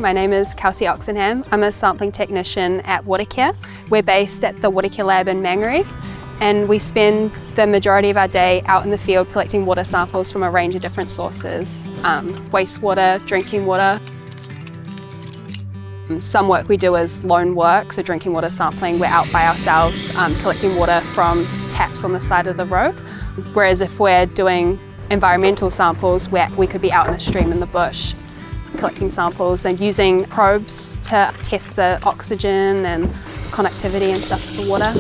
my name is Kelsey. I'm a sampling technician at Watercare. We're based at the Watercare Lab in Mangere, and we spend the majority of our day out in the field collecting water samples from a range of different sources, wastewater, drinking water. Some work we do is lone work, so drinking water sampling. We're out by ourselves collecting water from taps on the side of the road, whereas if we're doing environmental samples, we could be out in a stream in the bush collecting samples and using probes to test the oxygen and conductivity and stuff of the water.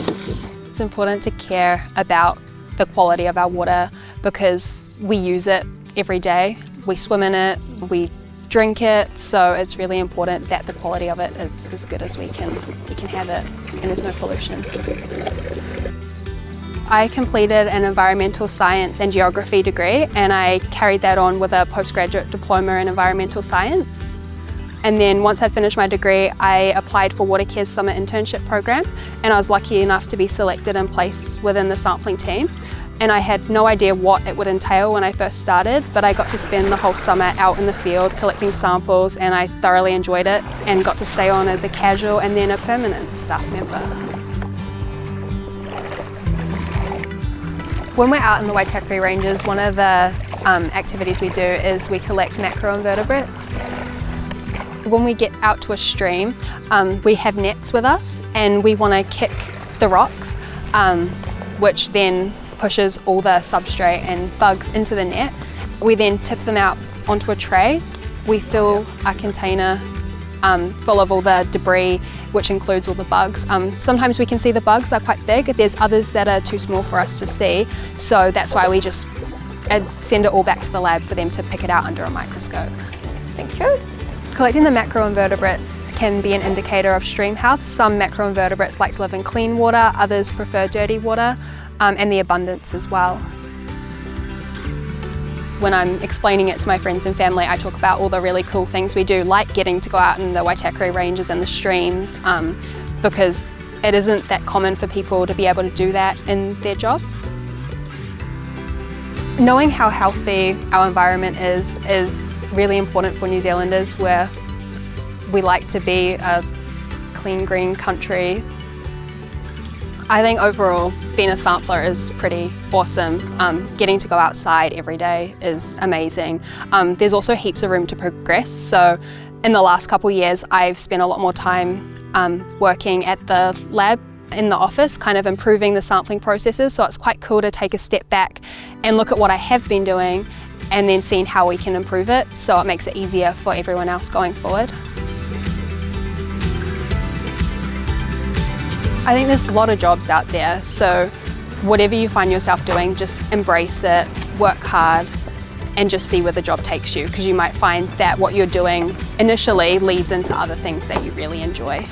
It's important to care about the quality of our water because we use it every day. We swim in it, we drink it, so it's really important that the quality of it is as good as we can have it and there's no pollution. I completed an environmental science and geography degree, and I carried that on with a postgraduate diploma in environmental science. And then once I'd finished my degree, I applied for Watercare's summer internship program, and I was lucky enough to be selected and placed within the sampling team. And I had no idea what it would entail when I first started, but I got to spend the whole summer out in the field collecting samples, and I thoroughly enjoyed it and got to stay on as a casual and then a permanent staff member. When we're out in the Watercare ranges, one of the activities we do is we collect macroinvertebrates. When we get out to a stream, we have nets with us and we want to kick the rocks, which then pushes all the substrate and bugs into the net. We then tip them out onto a tray. We fill a container full of all the debris, which includes all the bugs. Sometimes we can see the bugs, they're quite big. There's others that are too small for us to see, so that's why we just send it all back to the lab for them to pick it out under a microscope. Thank you. Collecting the macroinvertebrates can be an indicator of stream health. Some macroinvertebrates like to live in clean water, others prefer dirty water, and the abundance as well. When I'm explaining it to my friends and family, I talk about all the really cool things we do, like getting to go out in the Watercare ranges and the streams, because it isn't that common for people to be able to do that in their job. Knowing how healthy our environment is really important for New Zealanders, where we like to be a clean, green country. I think overall, being a sampler is pretty awesome. Getting to go outside every day is amazing. There's also heaps of room to progress. So in the last couple of years, I've spent a lot more time working at the lab in the office, kind of improving the sampling processes. So it's quite cool to take a step back and look at what I have been doing and then seeing how we can improve it. So it makes it easier for everyone else going forward. I think there's a lot of jobs out there, so whatever you find yourself doing, just embrace it, work hard, and just see where the job takes you, because you might find that what you're doing initially leads into other things that you really enjoy.